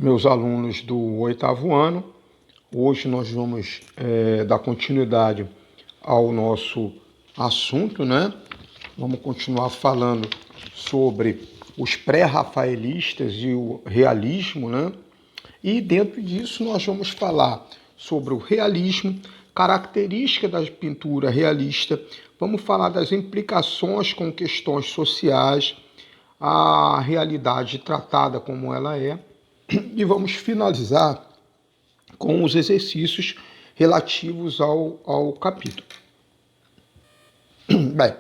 Meus alunos do oitavo ano. Hoje nós vamos dar continuidade ao nosso assunto, né? Vamos continuar falando sobre os pré-rafaelistas e o realismo, né? E dentro disso nós vamos falar sobre o realismo, característica da pintura realista, vamos falar das implicações com questões sociais, a realidade tratada como ela é, e vamos finalizar com os exercícios relativos ao capítulo. Bem,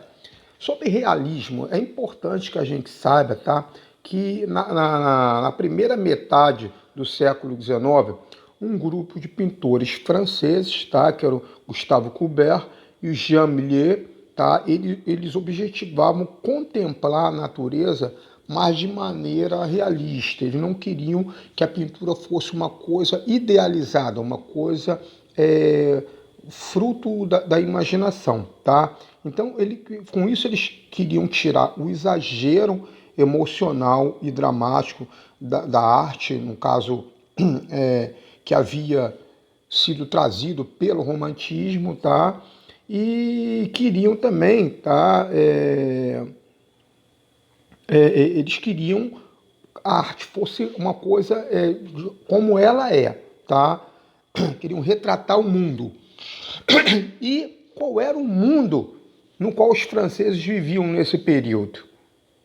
sobre realismo, é importante que a gente saiba, tá, que na primeira metade do século XIX, um grupo de pintores franceses, tá, que eram Gustave Courbet e o Jean Millet, tá, eles objetivavam contemplar a natureza, mas de maneira realista. Eles não queriam que a pintura fosse uma coisa idealizada, uma coisa fruto da imaginação, tá? Então, com isso, eles queriam tirar o exagero emocional e dramático da arte, no caso, que havia sido trazido pelo romantismo, tá? E queriam também, tá? Eles queriam a arte fosse uma coisa como ela é, tá? Queriam retratar o mundo. E qual era o mundo no qual os franceses viviam nesse período?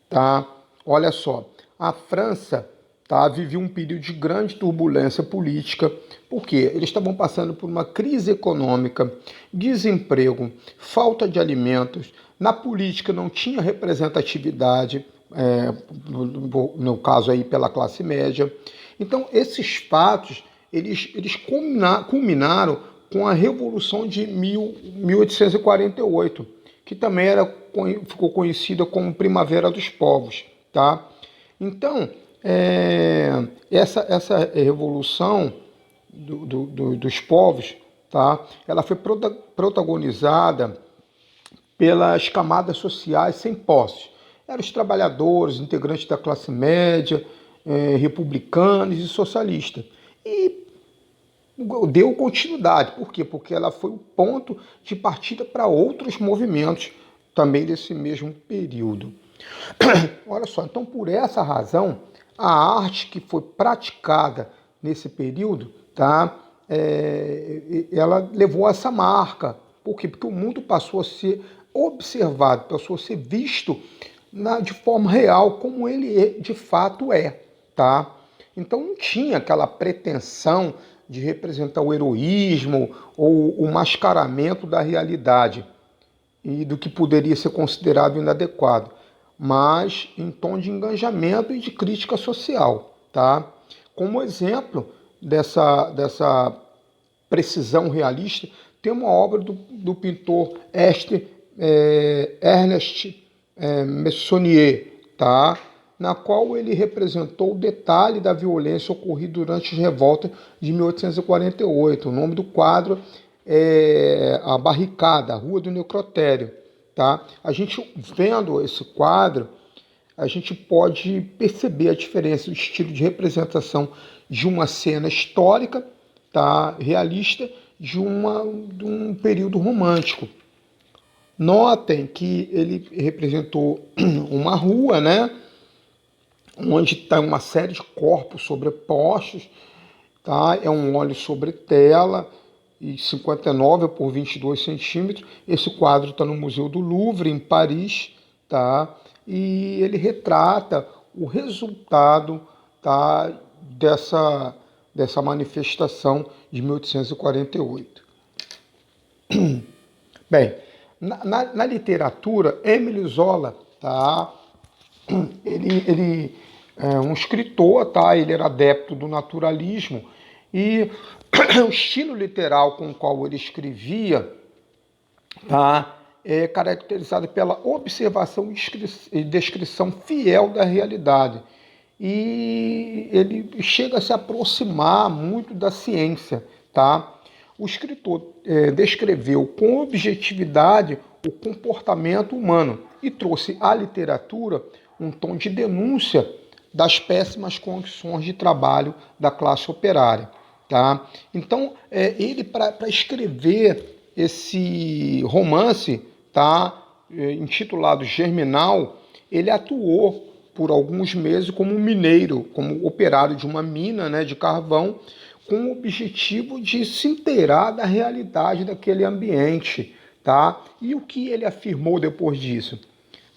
Tá? Olha só, a França, tá, vivia um período de grande turbulência política, porque eles estavam passando por uma crise econômica, desemprego, falta de alimentos, na política não tinha representatividade, no caso aí pela classe média. Então esses fatos, eles culminaram com a Revolução de 1848, que também ficou conhecida como Primavera dos Povos. Tá? Então, essa revolução dos povos, tá? Ela foi protagonizada pelas camadas sociais sem posse. Eram os trabalhadores, integrantes da classe média, republicanos e socialistas. E deu continuidade. Por quê? Porque ela foi o ponto de partida para outros movimentos também desse mesmo período. Olha só, então por essa razão, a arte que foi praticada nesse período, tá, ela levou essa marca. Por quê? Porque o mundo passou a ser observado, passou a ser visto de forma real, como ele de fato é. Tá? Então não tinha aquela pretensão de representar o heroísmo ou o mascaramento da realidade e do que poderia ser considerado inadequado, mas em tom de engajamento e de crítica social. Tá? Como exemplo dessa precisão realista, tem uma obra do pintor Ernest Meissonier, tá? Na qual ele representou o detalhe da violência ocorrida durante as revoltas de 1848. O nome do quadro é A Barricada, a Rua do Necrotério. Tá? A gente vendo esse quadro, a gente pode perceber a diferença do estilo de representação de uma cena histórica, tá, realista, de um período romântico. Notem que ele representou uma rua, né, onde está uma série de corpos sobrepostos, tá? É um óleo sobre tela, e 59 por 22 centímetros. Esse quadro está no Museu do Louvre, em Paris, tá? E ele retrata o resultado, tá, dessa manifestação de 1848. Bem, na literatura, Émile Zola, tá? Ele é um escritor, tá? Ele era adepto do naturalismo e o estilo literal com o qual ele escrevia, tá, é caracterizado pela observação e descrição fiel da realidade. E ele chega a se aproximar muito da ciência. Tá? O escritor descreveu com objetividade o comportamento humano e trouxe à literatura um tom de denúncia das péssimas condições de trabalho da classe operária. Tá? Então, ele, para escrever esse romance, tá, intitulado Germinal, ele atuou por alguns meses como mineiro, como operário de uma mina, né, de carvão, com o objetivo de se inteirar da realidade daquele ambiente. Tá? E o que ele afirmou depois disso?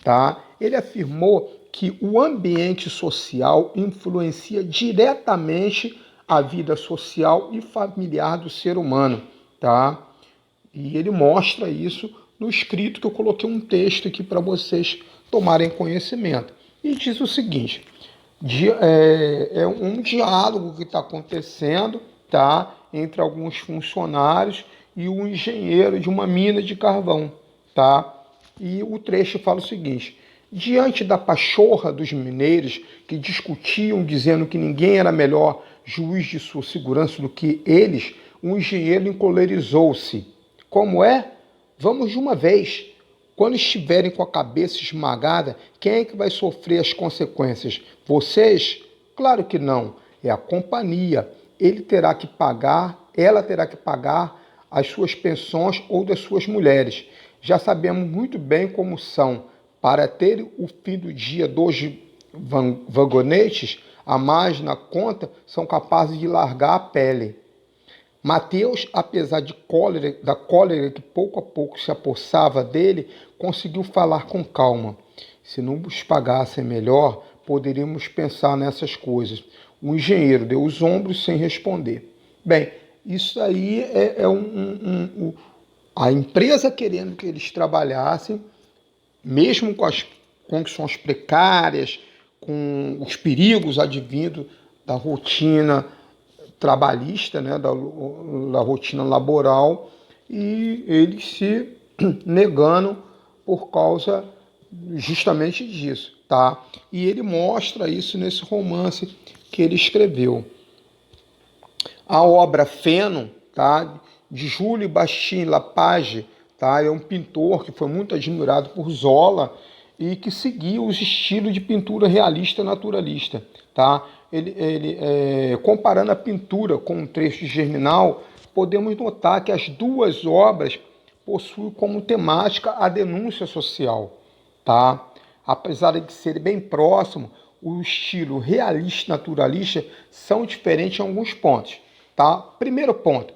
Tá? Ele afirmou que o ambiente social influencia diretamente a vida social e familiar do ser humano. Tá? E ele mostra isso no escrito, que eu coloquei um texto aqui para vocês tomarem conhecimento. E diz o seguinte: é um diálogo que está acontecendo, tá, entre alguns funcionários e o engenheiro de uma mina de carvão. Tá? E o trecho fala o seguinte: diante da pachorra dos mineiros que discutiam dizendo que ninguém era melhor juiz de sua segurança do que eles, o engenheiro encolerizou-se. Como é? Vamos de uma vez. Quando estiverem com a cabeça esmagada, quem é que vai sofrer as consequências? Vocês? Claro que não. É a companhia. Ela terá que pagar as suas pensões ou das suas mulheres. Já sabemos muito bem como são. Para ter o fim do dia 12 vagonetes a mais na conta, são capazes de largar a pele. Mateus, apesar da cólera que pouco a pouco se apossava dele, conseguiu falar com calma. Se não nos pagassem melhor, poderíamos pensar nessas coisas. O engenheiro deu os ombros sem responder. Bem, isso aí a empresa querendo que eles trabalhassem, mesmo com as condições precárias, com os perigos advindos da rotina trabalhista, né, da rotina laboral, e eles se negando por causa justamente disso. Tá? E ele mostra isso nesse romance que ele escreveu. A obra Feno, tá, de Júlio Bastien Lapage, tá, é um pintor que foi muito admirado por Zola e que seguia os estilos de pintura realista naturalista. Tá? Comparando a pintura com um trecho de Germinal, podemos notar que as duas obras possuem como temática a denúncia social. Tá? Apesar de serem bem próximos, o estilo realista e naturalista são diferentes em alguns pontos. Tá? Primeiro ponto,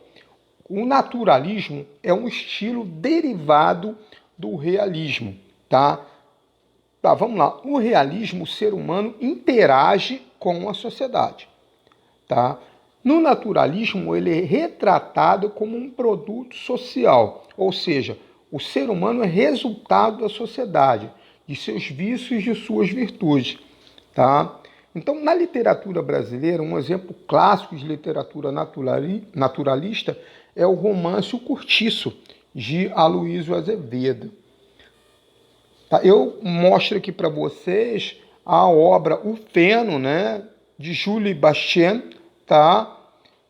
o naturalismo é um estilo derivado do realismo. Tá? Tá, vamos lá. O realismo, o ser humano interage com a sociedade. Tá? No naturalismo, ele é retratado como um produto social, ou seja, o ser humano é resultado da sociedade, de seus vícios e de suas virtudes. Tá? Então, na literatura brasileira, um exemplo clássico de literatura naturalista é o romance O Cortiço, de Aloysio Azevedo. Tá? Eu mostro aqui para vocês a obra O Feno, né, de Júlio Bastien, tá?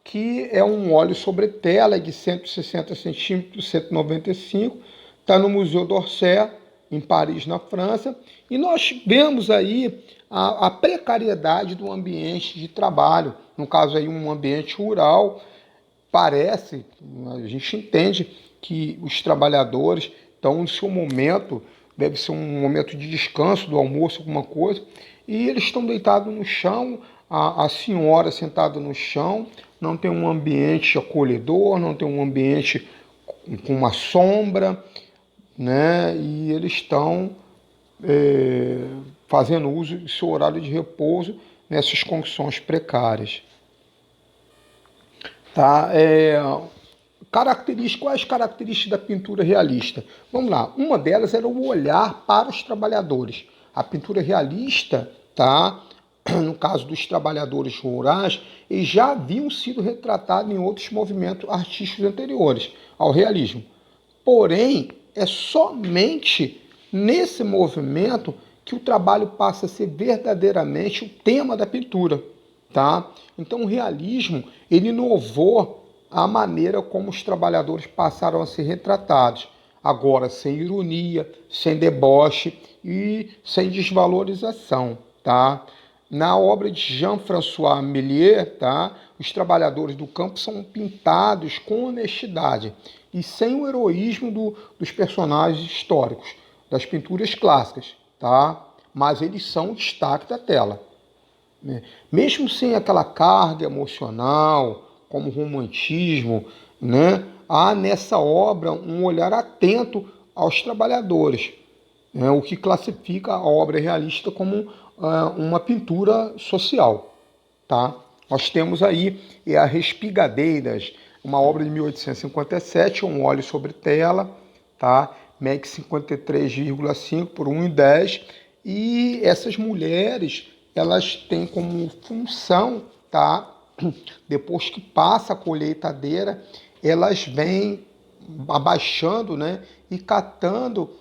Que é um óleo sobre tela de 160 centímetros, 195, está no Museu d'Orsay, em Paris, na França, e nós vemos aí a precariedade do ambiente de trabalho, no caso aí um ambiente rural. Parece, a gente entende que os trabalhadores estão no seu momento, deve ser um momento de descanso, do almoço, alguma coisa, e eles estão deitados no chão, a senhora sentada no chão, não tem um ambiente acolhedor, não tem um ambiente com uma sombra, né? E eles estão fazendo uso do seu horário de repouso nessas condições precárias. Tá? Quais as características da pintura realista? Vamos lá, uma delas era o olhar para os trabalhadores. A pintura realista, tá? No caso dos trabalhadores rurais, eles já haviam sido retratados em outros movimentos artísticos anteriores ao realismo. Porém, é somente nesse movimento que o trabalho passa a ser verdadeiramente o tema da pintura. Tá? Então, o realismo ele inovou a maneira como os trabalhadores passaram a ser retratados. Agora, sem ironia, sem deboche e sem desvalorização. Tá? Na obra de Jean-François Méliès, tá, os trabalhadores do campo são pintados com honestidade e sem o heroísmo dos personagens históricos, das pinturas clássicas, tá? Mas eles são o destaque da tela, né? Mesmo sem aquela carga emocional, como o romantismo, né? Há nessa obra um olhar atento aos trabalhadores, né? O que classifica a obra realista como uma pintura social, tá? Nós temos aí as Respigadeiras, uma obra de 1857, um óleo sobre tela, tá? MEC 53,5 por 1,10. E essas mulheres, elas têm como função, tá? Depois que passa a colheitadeira, elas vêm abaixando, né? E catando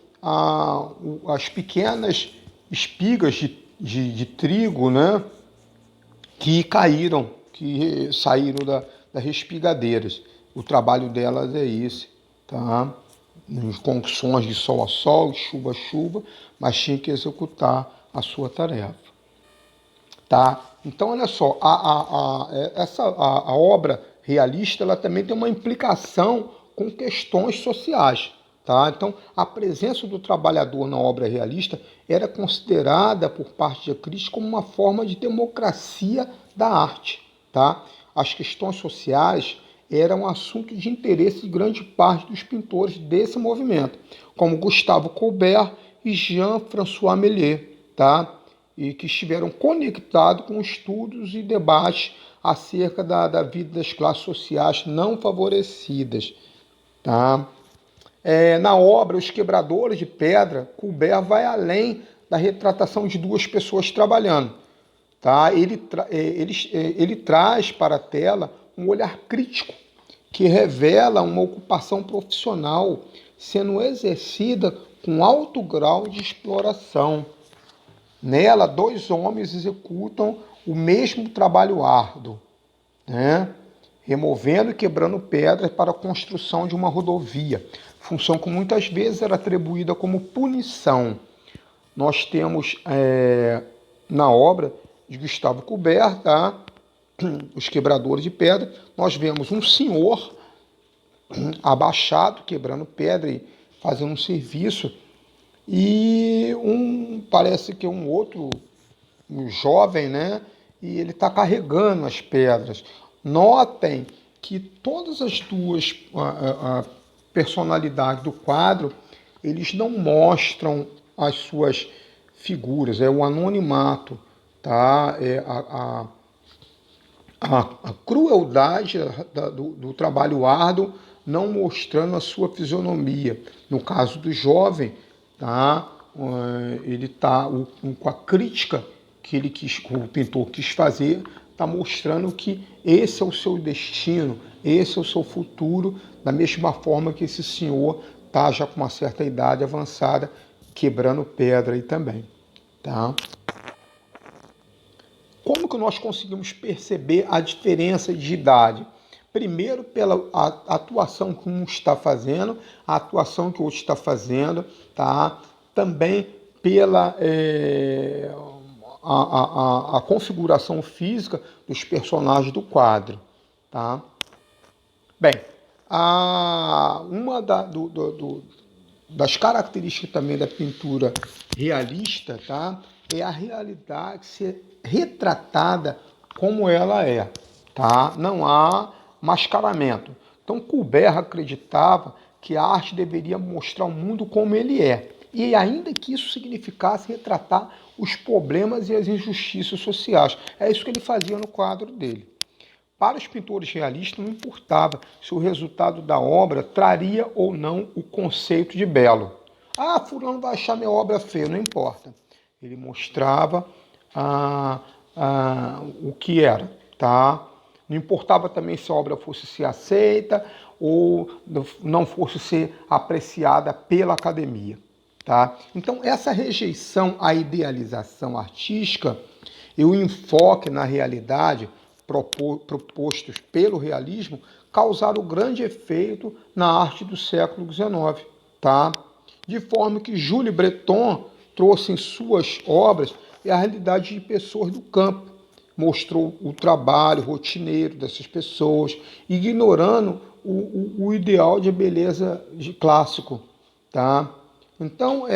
as pequenas espigas de trigo, né? Que caíram, que saíram das respigadeiras. O trabalho delas é esse, tá? Com sons de sol a sol, chuva a chuva, mas tinha que executar a sua tarefa, tá? Então, olha só, a obra realista, ela também tem uma implicação com questões sociais, tá? Então, a presença do trabalhador na obra realista era considerada por parte da crítica como uma forma de democracia da arte, tá? As questões sociais eram assunto de interesse de grande parte dos pintores desse movimento, como Gustave Courbet e Jean-François Méliès, tá? E que estiveram conectados com estudos e debates acerca da vida das classes sociais não favorecidas, tá? Na obra Os Quebradores de Pedra, Courbet vai além da retratação de duas pessoas trabalhando, tá? Ele traz para a tela um olhar crítico que revela uma ocupação profissional sendo exercida com alto grau de exploração. Nela, dois homens executam o mesmo trabalho árduo, né? Removendo e quebrando pedras para a construção de uma rodovia, função que muitas vezes era atribuída como punição. Nós temos na obra de Gustave Courbet, tá? Os Quebradores de Pedra, nós vemos um senhor abaixado, quebrando pedra e fazendo um serviço, e parece que um outro, um jovem, né? E ele está carregando as pedras. Notem que todas as duas personalidades do quadro, eles não mostram as suas figuras, é o anonimato, tá? A crueldade do trabalho árduo não mostrando a sua fisionomia. No caso do jovem, tá? Ele está com a crítica que o pintor quis fazer, está mostrando que esse é o seu destino, esse é o seu futuro, da mesma forma que esse senhor está já com uma certa idade avançada, quebrando pedra aí também, tá? Como que nós conseguimos perceber a diferença de idade? Primeiro, pela atuação que um está fazendo, a atuação que o outro está fazendo, tá? Também pela a configuração física dos personagens do quadro, tá? Bem, uma das características também da pintura realista, tá? É a realidade ser retratada como ela é, tá? Não há mascaramento. Então, Courbet acreditava que a arte deveria mostrar o mundo como ele é, e ainda que isso significasse retratar os problemas e as injustiças sociais. É isso que ele fazia no quadro dele. Para os pintores realistas, não importava se o resultado da obra traria ou não o conceito de belo. Ah, fulano vai achar minha obra feia, não importa. Ele mostrava o que era, tá? Não importava também se a obra fosse ser aceita ou não fosse ser apreciada pela academia, tá? Então, essa rejeição à idealização artística e o enfoque na realidade propostos pelo realismo causaram grande efeito na arte do século XIX, tá? De forma que Jules Breton trouxe em suas obras é a realidade de pessoas do campo. Mostrou o trabalho rotineiro dessas pessoas, ignorando o ideal de beleza de clássico. Tá? Então,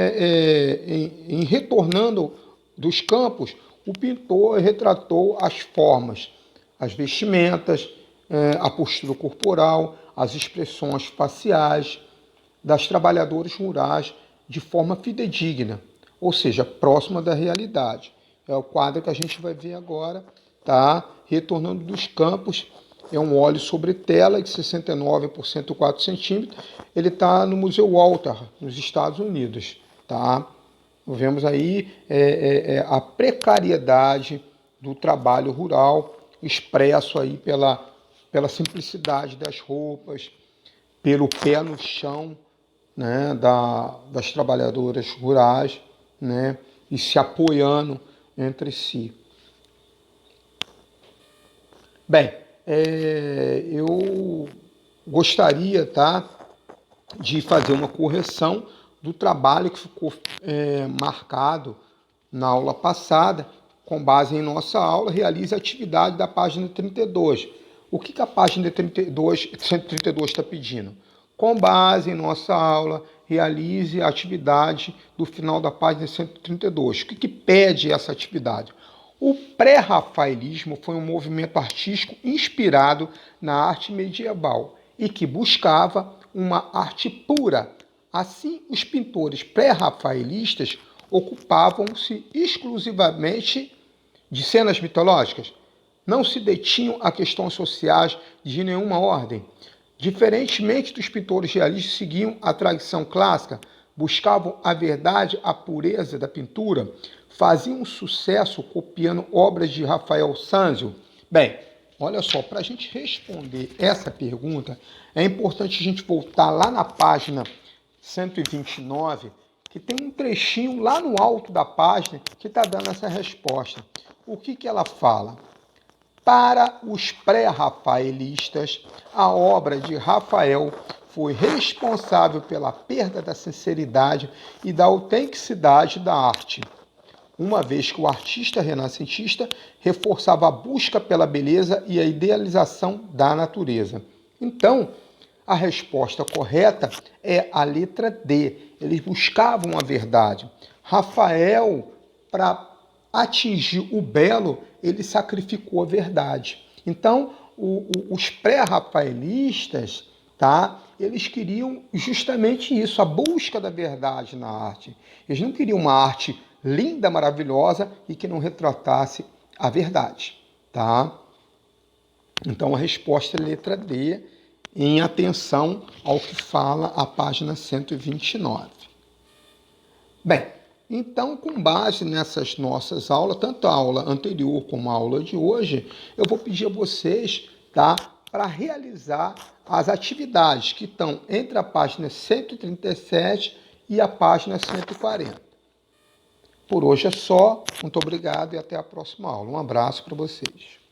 em retornando dos campos, o pintor retratou as formas, as vestimentas, a postura corporal, as expressões faciais das trabalhadoras rurais de forma fidedigna, ou seja, próxima da realidade. É o quadro que a gente vai ver agora, tá? Retornando dos campos, é um óleo sobre tela de 69 por 104 centímetros. Ele está no Museu Walter, nos Estados Unidos, tá? Vemos aí a precariedade do trabalho rural, expresso aí pela simplicidade das roupas, pelo pé no chão, né, das trabalhadoras rurais, né, e se apoiando entre si. Bem, eu gostaria, tá, de fazer uma correção do trabalho que ficou marcado na aula passada. Com base em nossa aula, realize a atividade da página 32. O que a página 132 está pedindo? Com base em nossa aula, realize a atividade do final da página 132. O que pede essa atividade? O pré-rafaelismo foi um movimento artístico inspirado na arte medieval e que buscava uma arte pura. Assim, os pintores pré-rafaelistas ocupavam-se exclusivamente de cenas mitológicas. Não se detinham a questões sociais de nenhuma ordem. Diferentemente dos pintores realistas, seguiam a tradição clássica, buscavam a verdade, a pureza da pintura, faziam sucesso copiando obras de Rafael Sanzio. Bem, olha só, para a gente responder essa pergunta, é importante a gente voltar lá na página 129, que tem um trechinho lá no alto da página que está dando essa resposta. O que ela fala? Para os pré-rafaelistas, a obra de Rafael foi responsável pela perda da sinceridade e da autenticidade da arte, uma vez que o artista renascentista reforçava a busca pela beleza e a idealização da natureza. Então, a resposta correta é a letra D. Eles buscavam a verdade. Rafael, para atingir o belo, ele sacrificou a verdade. Então, os pré-rafaelistas, tá? Eles queriam justamente isso, a busca da verdade na arte. Eles não queriam uma arte linda, maravilhosa e que não retratasse a verdade, tá? Então, a resposta é a letra D, em atenção ao que fala a página 129. Bem, então, com base nessas nossas aulas, tanto a aula anterior como a aula de hoje, eu vou pedir a vocês, tá, para realizar as atividades que estão entre a página 137 e a página 140. Por hoje é só. Muito obrigado e até a próxima aula. Um abraço para vocês.